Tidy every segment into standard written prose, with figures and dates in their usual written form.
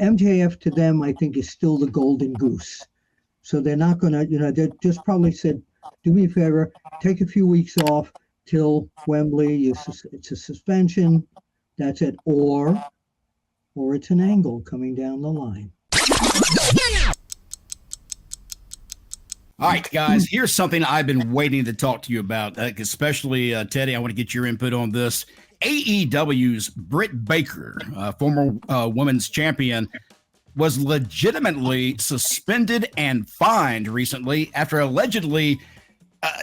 MJF to them, I think, is still the golden goose. So they're not going to, they just probably said, do me a favor, take a few weeks off till Wembley. It's a suspension. That's it. Or it's an angle coming down the line. All right, guys, here's something I've been waiting to talk to you about, especially Teddy. I want to get your input on this. AEW's Britt Baker, former women's champion, was legitimately suspended and fined recently after allegedly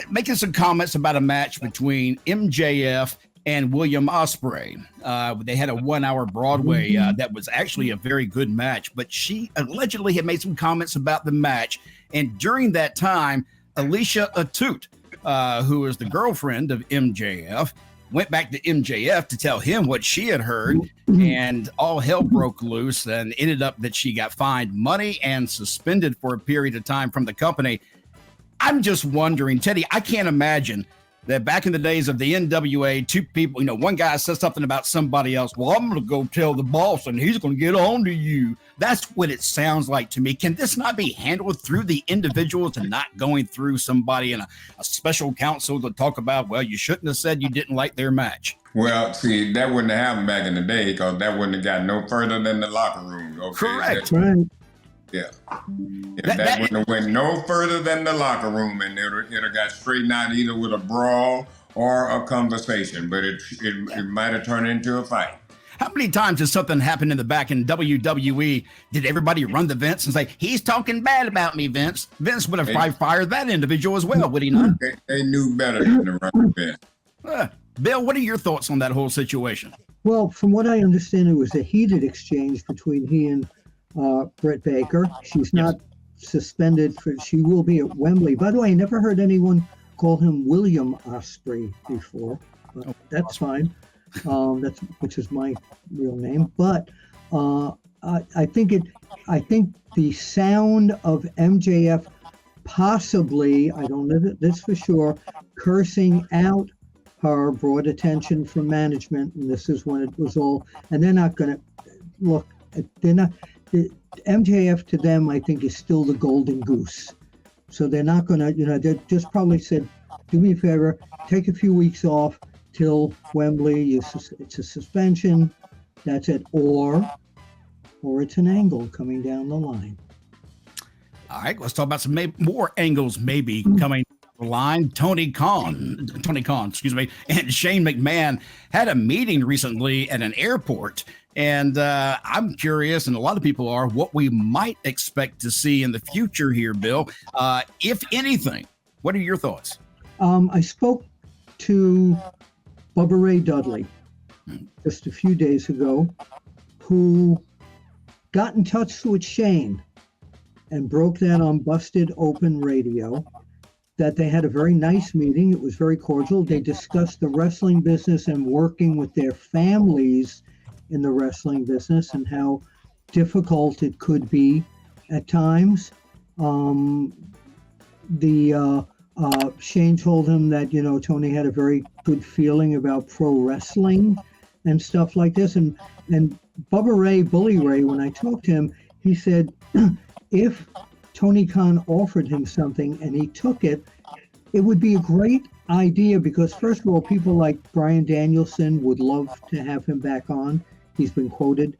making some comments about a match between MJF and William Ospreay. They had a 1-hour Broadway that was actually a very good match, but she allegedly had made some comments about the match. And during that time, Alicia Atut, who is the girlfriend of MJF, went back to MJF to tell him what she had heard, and all hell broke loose, and ended up that she got fined money and suspended for a period of time from the company. I'm just wondering, Teddy, I can't imagine that back in the days of the NWA, two people, one guy says something about somebody else. Well, I'm going to go tell the boss and he's going to get on to you. That's what it sounds like to me. Can this not be handled through the individuals and not going through somebody in a special counsel to talk about, well, you shouldn't have said you didn't like their match? Well, see, that wouldn't have happened back in the day because that wouldn't have got no further than the locker room. Okay? Correct. Right. Yeah. That wouldn't have went no further than the locker room, and it have got straightened out either with a brawl or a conversation, but it might have turned into a fight. How many times has something happened in the back in WWE? Did everybody run to Vince and say, he's talking bad about me, Vince? Vince would have probably fired that individual as well, would he not? They knew better than to run to Vince. Bill, what are your thoughts on that whole situation? Well, from what I understand, it was a heated exchange between he and Britt Baker. She's not suspended. She will be at Wembley. By the way, I never heard anyone call him William Ospreay before. But that's fine. Which is my real name. But I think the sound of MJF possibly, I don't know this for sure, cursing out her brought attention from management, and this is when it was all. And they're not going to look. They're not. The MJF to them, I think, is still the golden goose. So they're not going to, they just probably said, do me a favor, take a few weeks off till Wembley. It's a suspension. That's it. Or it's an angle coming down the line. All right, let's talk about some more angles maybe coming down the line. Tony Khan, and Shane McMahon had a meeting recently at an airport. And I'm curious, and a lot of people are, what we might expect to see in the future here, Bill. If anything, what are your thoughts? I spoke to Bubba Ray Dudley just a few days ago, who got in touch with Shane and broke that on Busted Open Radio, that they had a very nice meeting. It was very cordial. They discussed the wrestling business and working with their families in the wrestling business and how difficult it could be at times. Shane told him that, Tony had a very good feeling about pro wrestling and stuff like this. And Bubba Ray, Bully Ray, when I talked to him, he said, if Tony Khan offered him something and he took it, it would be a great idea because, first of all, people like Bryan Danielson would love to have him back on. He's been quoted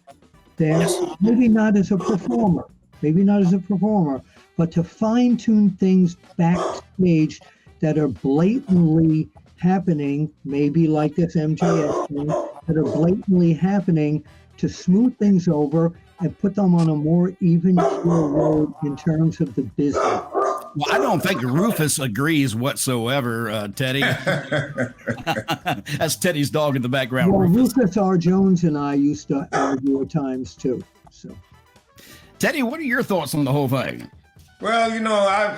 there. Maybe not as a performer, but to fine-tune things backstage that are blatantly happening, maybe like this MJF thing, that are blatantly happening, to smooth things over and put them on a more even road in terms of the business. Well, I don't think Rufus agrees whatsoever, Teddy. That's Teddy's dog in the background. Well, Rufus R. Jones and I used to argue at times too. So, Teddy, what are your thoughts on the whole thing? Well,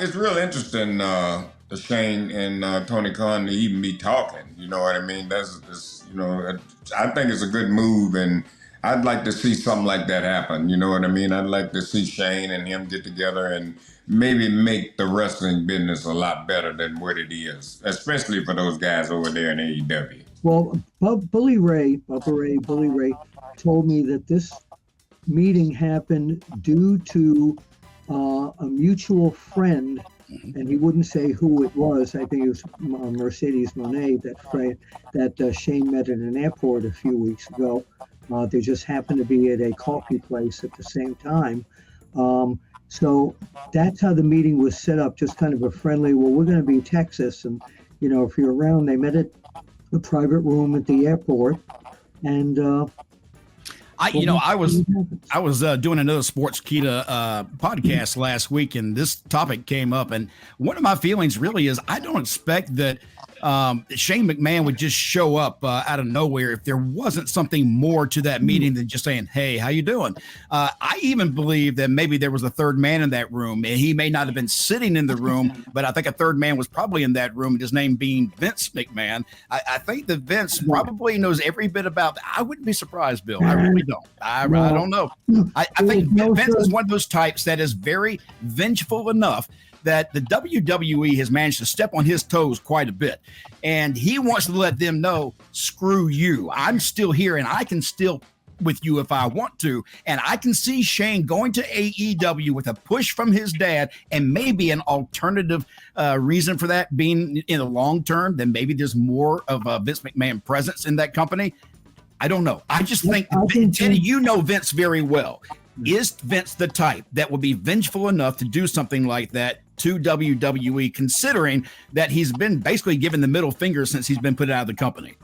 it's real interesting, the Shane and Tony Khan to even be talking. You know what I mean? I think it's a good move, and I'd like to see something like that happen. You know what I mean? I'd like to see Shane and him get together and maybe make the wrestling business a lot better than what it is, especially for those guys over there in AEW. Well, Bully Ray told me that this meeting happened due to a mutual friend, and he wouldn't say who it was. I think it was Mercedes Moné that Shane met at an airport a few weeks ago. They just happened to be at a coffee place at the same time. So that's how the meeting was set up, just kind of a friendly, well, we're going to be in Texas. And, if you're around, they met at a private room at the airport. And I was doing another Sportskeeda podcast last week, and this topic came up. And one of my feelings really is I don't expect that Shane McMahon would just show up out of nowhere if there wasn't something more to that meeting than just saying, hey, how you doing? I even believe that maybe there was a third man in that room, and he may not have been sitting in the room, but I think a third man was probably in that room, his name being Vince McMahon. I think that Vince probably knows every bit about that. I wouldn't be surprised, Bill. I really don't. I don't know. I think Vince is one of those types that is very vengeful enough that the WWE has managed to step on his toes quite a bit. And he wants to let them know, screw you. I'm still here, and I can still with you if I want to. And I can see Shane going to AEW with a push from his dad, and maybe an alternative reason for that being in the long term, then maybe there's more of a Vince McMahon presence in that company. I don't know. I just think, Teddy, you know Vince very well. Is Vince the type that will be vengeful enough to do something like that to WWE, considering that he's been basically given the middle finger since he's been put out of the company?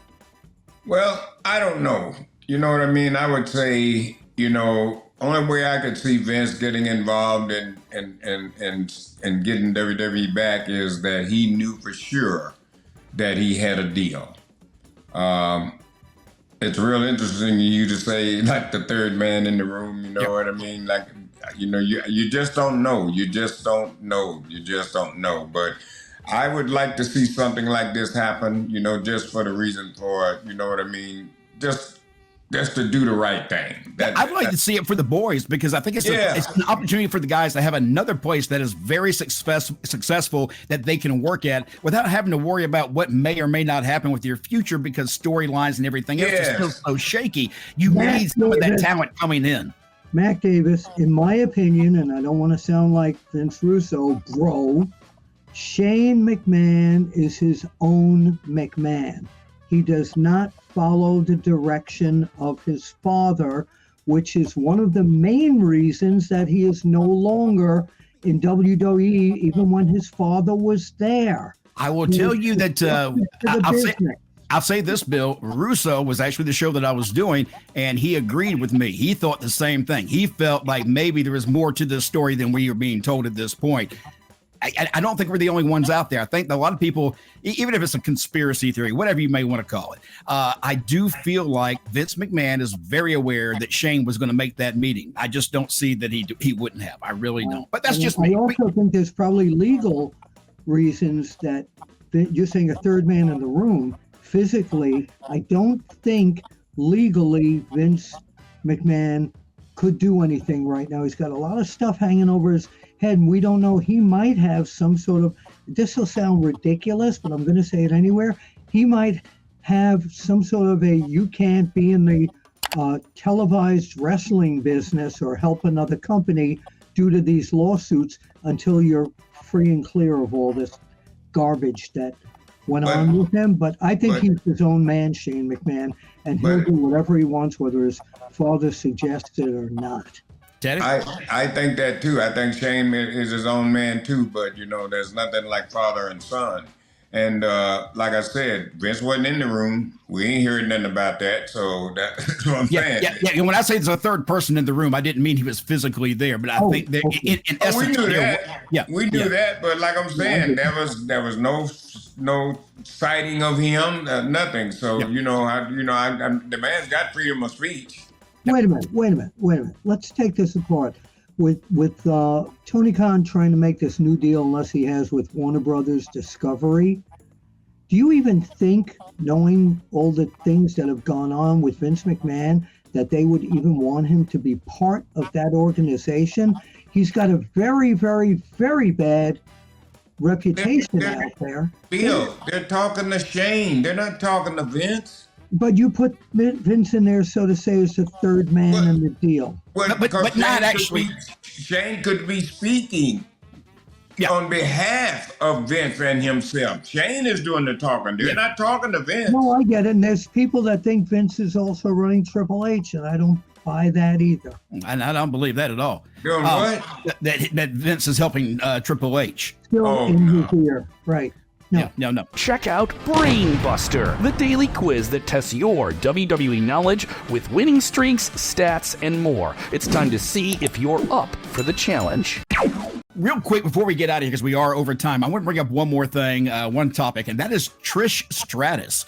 Well, I don't know. You know what I mean? I would say, only way I could see Vince getting involved and getting WWE back is that he knew for sure that he had a deal. It's real interesting you to say like the third man in the room, you know what I mean? Like, you just don't know. You just don't know. But I would like to see something like this happen, just for the reason for, you know what I mean? Just to do the right thing. I'd like to see it for the boys, because I think it's an opportunity for the guys to have another place that is very successful that they can work at without having to worry about what may or may not happen with your future, because storylines and everything else is still so shaky. You need some of that talent coming in. Mac Davis, in my opinion, and I don't want to sound like Vince Russo, bro, Shane McMahon is his own McMahon. He does not follow the direction of his father, which is one of the main reasons that he is no longer in WWE, even when his father was there. I will tell you that I'll say this, Bill. Russo was actually the show that I was doing, and he agreed with me. He thought the same thing. He felt like maybe there was more to this story than we are being told at this point. I don't think we're the only ones out there. I think that a lot of people, even if it's a conspiracy theory, whatever you may want to call it, I do feel like Vince McMahon is very aware that Shane was going to make that meeting. I just don't see that he wouldn't have. I really don't. But that's just me. I also think there's probably legal reasons that you're saying a third man in the room. Physically, I don't think legally Vince McMahon could do anything right now. He's got a lot of stuff hanging over his head, and we don't know. He might have some sort of, this will sound ridiculous, but I'm going to say it anywhere. He might have some sort of you can't be in the televised wrestling business or help another company due to these lawsuits until you're free and clear of all this garbage that went on with him. But I think he's his own man, Shane McMahon, and he'll do whatever he wants, whether his father suggests it or not. Teddy? I think that too. I think Shane is his own man too, but there's nothing like father and son. And like I said, Vince wasn't in the room. We ain't hearing nothing about that. So that's what I'm saying. Yeah. When I say there's a third person in the room, I didn't mean he was physically there, but I think that in essence, we knew that. We knew that, but like I'm saying, there was no sighting of him, nothing. So the man's got freedom of speech. Wait a minute. Let's take this apart. With Tony Khan trying to make this new deal, unless he has with Warner Brothers Discovery, do you even think, knowing all the things that have gone on with Vince McMahon, that they would even want him to be part of that organization? He's got a very, very, very bad reputation out there. Bill, they're talking to Shane. They're not talking to Vince. But you put Vince in there, so to say, as the third man in the deal. Well, but not actually. Shane could be speaking on behalf of Vince and himself. Shane is doing the talking. They're not talking to Vince. No, I get it. And there's people that think Vince is also running Triple H, and I don't buy that either. And I don't believe that at all. Doing what? That Vince is helping Triple H. Still in his ear. Right. No. Check out BrainBuster, the daily quiz that tests your WWE knowledge with winning streaks, stats, and more. It's time to see if you're up for the challenge. Real quick before we get out of here, because we are over time, I want to bring up one more thing, one topic, and that is Trish Stratus.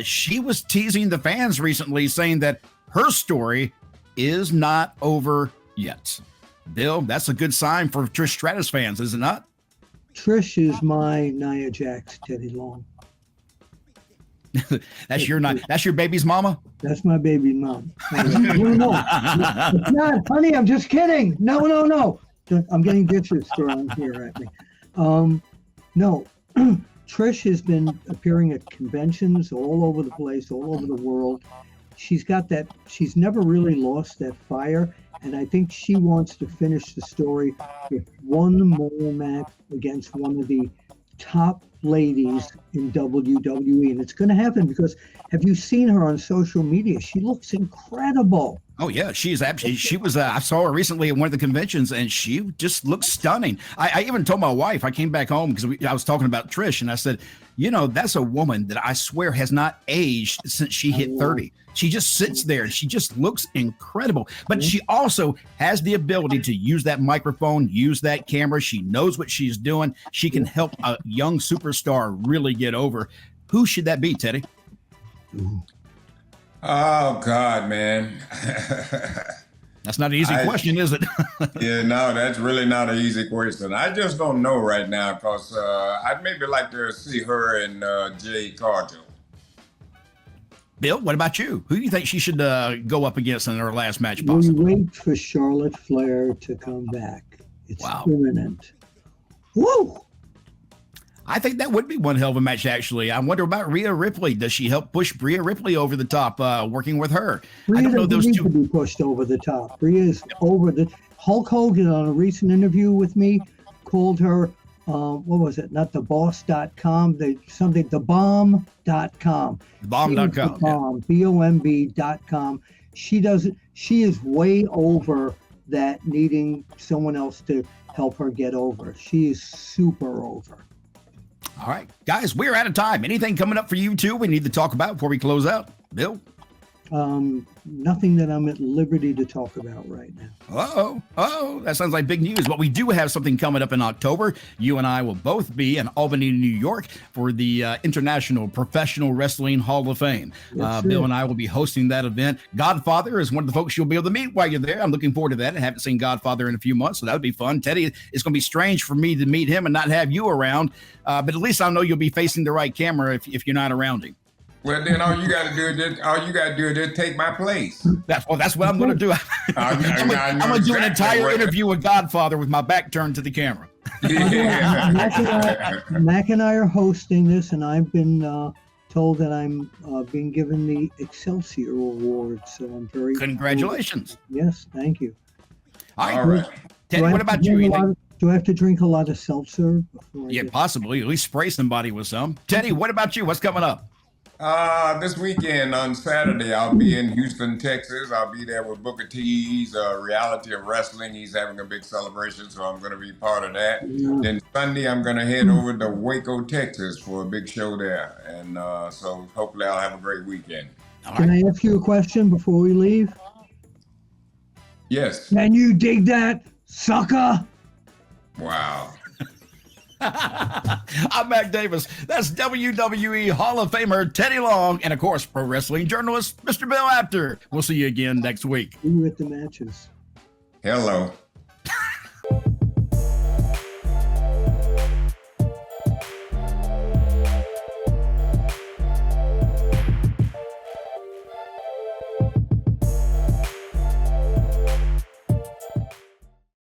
She was teasing the fans recently, saying that her story is not over yet. Bill, that's a good sign for Trish Stratus fans, is it not? Trish is my Nia Jax, Teddy Long. That's your baby's mama? That's my baby mom. No. It's not, honey, I'm just kidding. No. I'm getting ditches thrown here at me. No, Trish has been appearing at conventions all over the place, all over the world. She's got that, she's never really lost that fire. And I think she wants to finish the story with one more match against one of the top ladies in WWE. And it's going to happen because have you seen her on social media? She looks incredible. Oh, yeah. She was, I saw her recently at one of the conventions and she just looks stunning. I even told my wife, I came back home because I was talking about Trish and I said, that's a woman that I swear has not aged since she hit 30. She just sits there and she just looks incredible. But she also has the ability to use that microphone, use that camera. She knows what she's doing. She can help a young superstar really get over. Who should that be, Teddy? Oh, God, man. That's not an easy question, is it? Yeah, no, that's really not an easy question. I just don't know right now because I'd maybe like to see her and Jay Cargill. Bill, what about you? Who do you think she should go up against in her last match possible? We wait for Charlotte Flair to come back. It's imminent. Woo! I think that would be one hell of a match, actually. I wonder about Rhea Ripley. Does she help push Rhea Ripley over the top, working with her? Rhea I don't know those two. To be pushed over the top. Rhea is over the. Hulk Hogan on a recent interview with me called her, what was it? Not the boss.com, the bomb.com. The bomb.com. BOMB.com. She is way over that, needing someone else to help her get over. She is super over. All right, guys, we're out of time. Anything coming up for you two we need to talk about before we close out? Bill? Nothing that I'm at liberty to talk about right now. Oh, that sounds like big news. But we do have something coming up in October. You and I will both be in Albany, New York for the International Professional Wrestling Hall of Fame. Yes, Bill and I will be hosting that event. Godfather is one of the folks you'll be able to meet while you're there. I'm looking forward to that. I haven't seen Godfather in a few months, so that would be fun. Teddy, it's going to be strange for me to meet him and not have you around, but at least I know you'll be facing the right camera if you're not around him. Well, then all you got to do is just take my place. That's what I'm going to do. I'm going to do an entire interview with Godfather with my back turned to the camera. Yeah. Mac and I are hosting this, and I've been told that I'm being given the Excelsior Award, so I'm very Congratulations. Yes, thank you. All right. Teddy, what about you? Do I have to drink a lot of seltzer before? Possibly. At least spray somebody with some. Teddy, what about you? What's coming up? This weekend on Saturday, I'll be in Houston, Texas. I'll be there with Booker T's Reality of Wrestling. He's having a big celebration, so I'm going to be part of that. Yeah. Then Sunday, I'm going to head over to Waco, Texas for a big show there. And so hopefully I'll have a great weekend. Can I ask you a question before we leave? Yes. Can you dig that, sucker? Wow. I'm Mac Davis. That's WWE Hall of Famer Teddy Long, and of course, pro wrestling journalist Mr. Bill Apter. We'll see you again next week. See you at the matches. Hello.